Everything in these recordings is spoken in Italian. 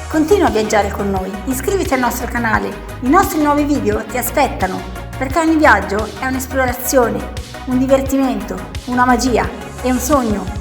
Continua a viaggiare con noi, iscriviti al nostro canale, i nostri nuovi video ti aspettano, perché ogni viaggio è un'esplorazione, un divertimento, una magia e un sogno.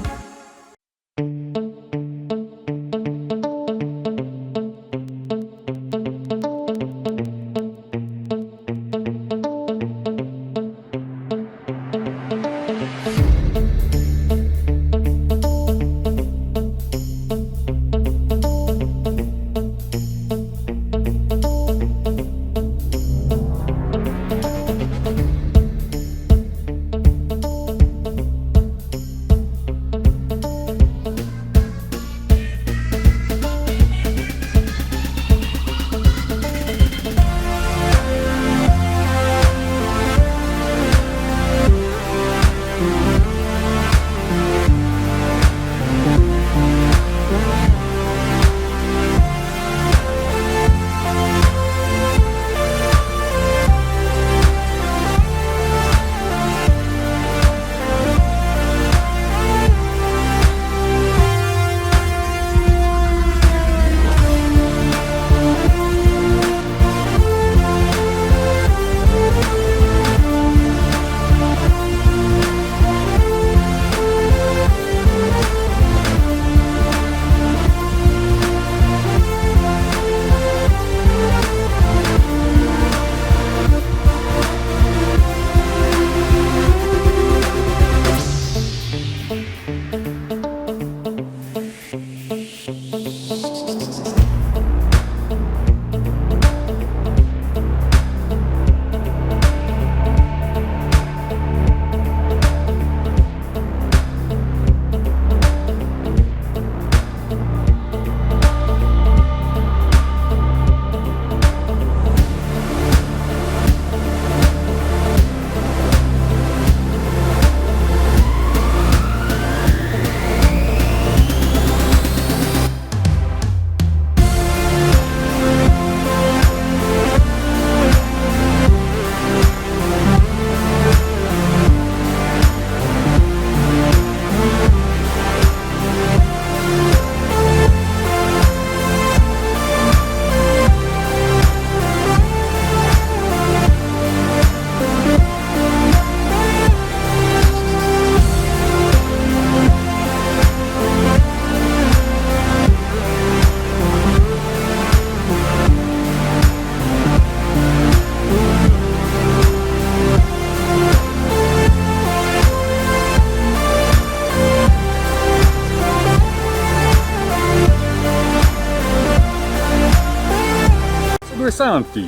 Santi,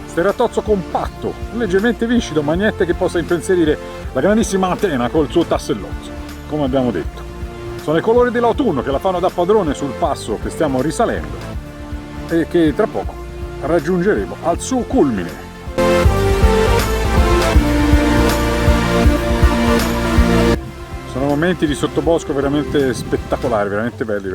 steratozzo compatto, leggermente viscido, ma niente che possa impensierire la grandissima Atena col suo tassellozzo, come abbiamo detto. Sono i colori dell'autunno che la fanno da padrone sul passo che stiamo risalendo e che tra poco raggiungeremo al suo culmine. Sono momenti di sottobosco veramente spettacolari, veramente belli.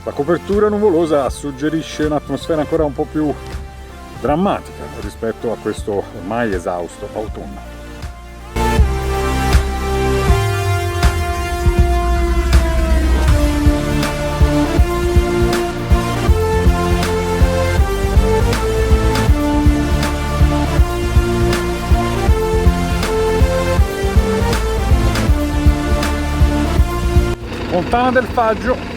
La copertura nuvolosa suggerisce un'atmosfera ancora un po' più drammatica rispetto a questo ormai esausto autunno. Fontana del Faggio.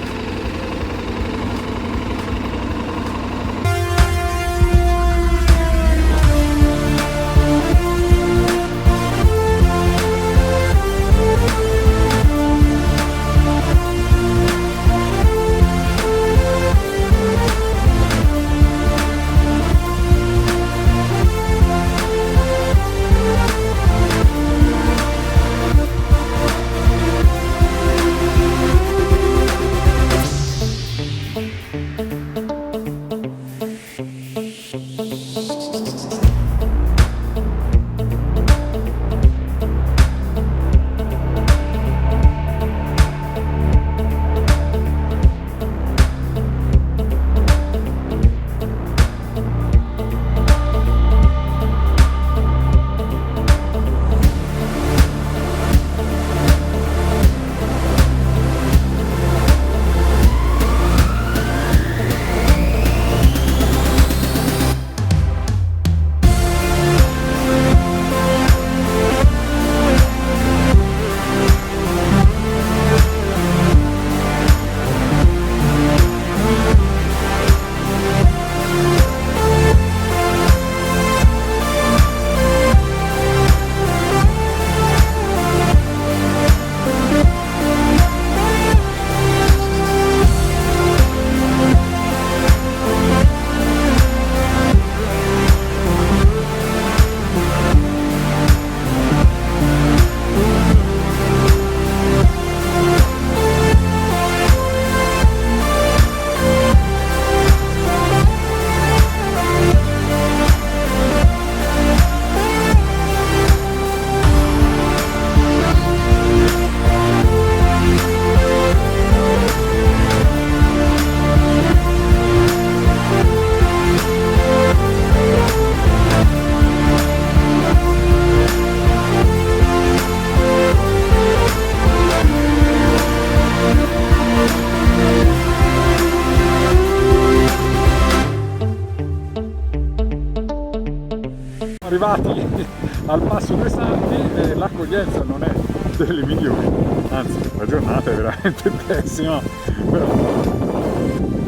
arrivati al Passo dei Santi l'accoglienza non è delle migliori, anzi la giornata è veramente pessima, però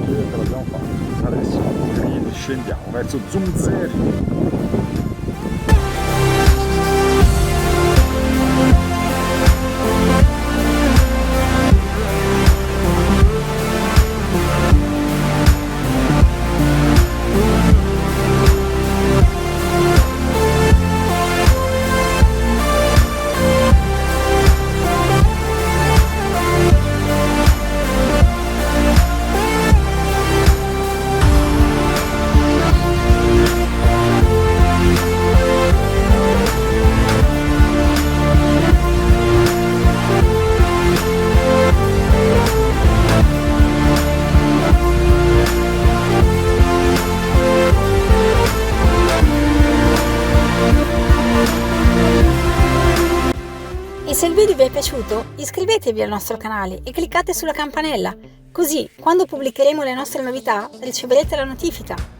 ce l'abbiamo fatta. Adesso scendiamo verso Zunzeri. E se il video vi è piaciuto, iscrivetevi al nostro canale e cliccate sulla campanella, così quando pubblicheremo le nostre novità riceverete la notifica.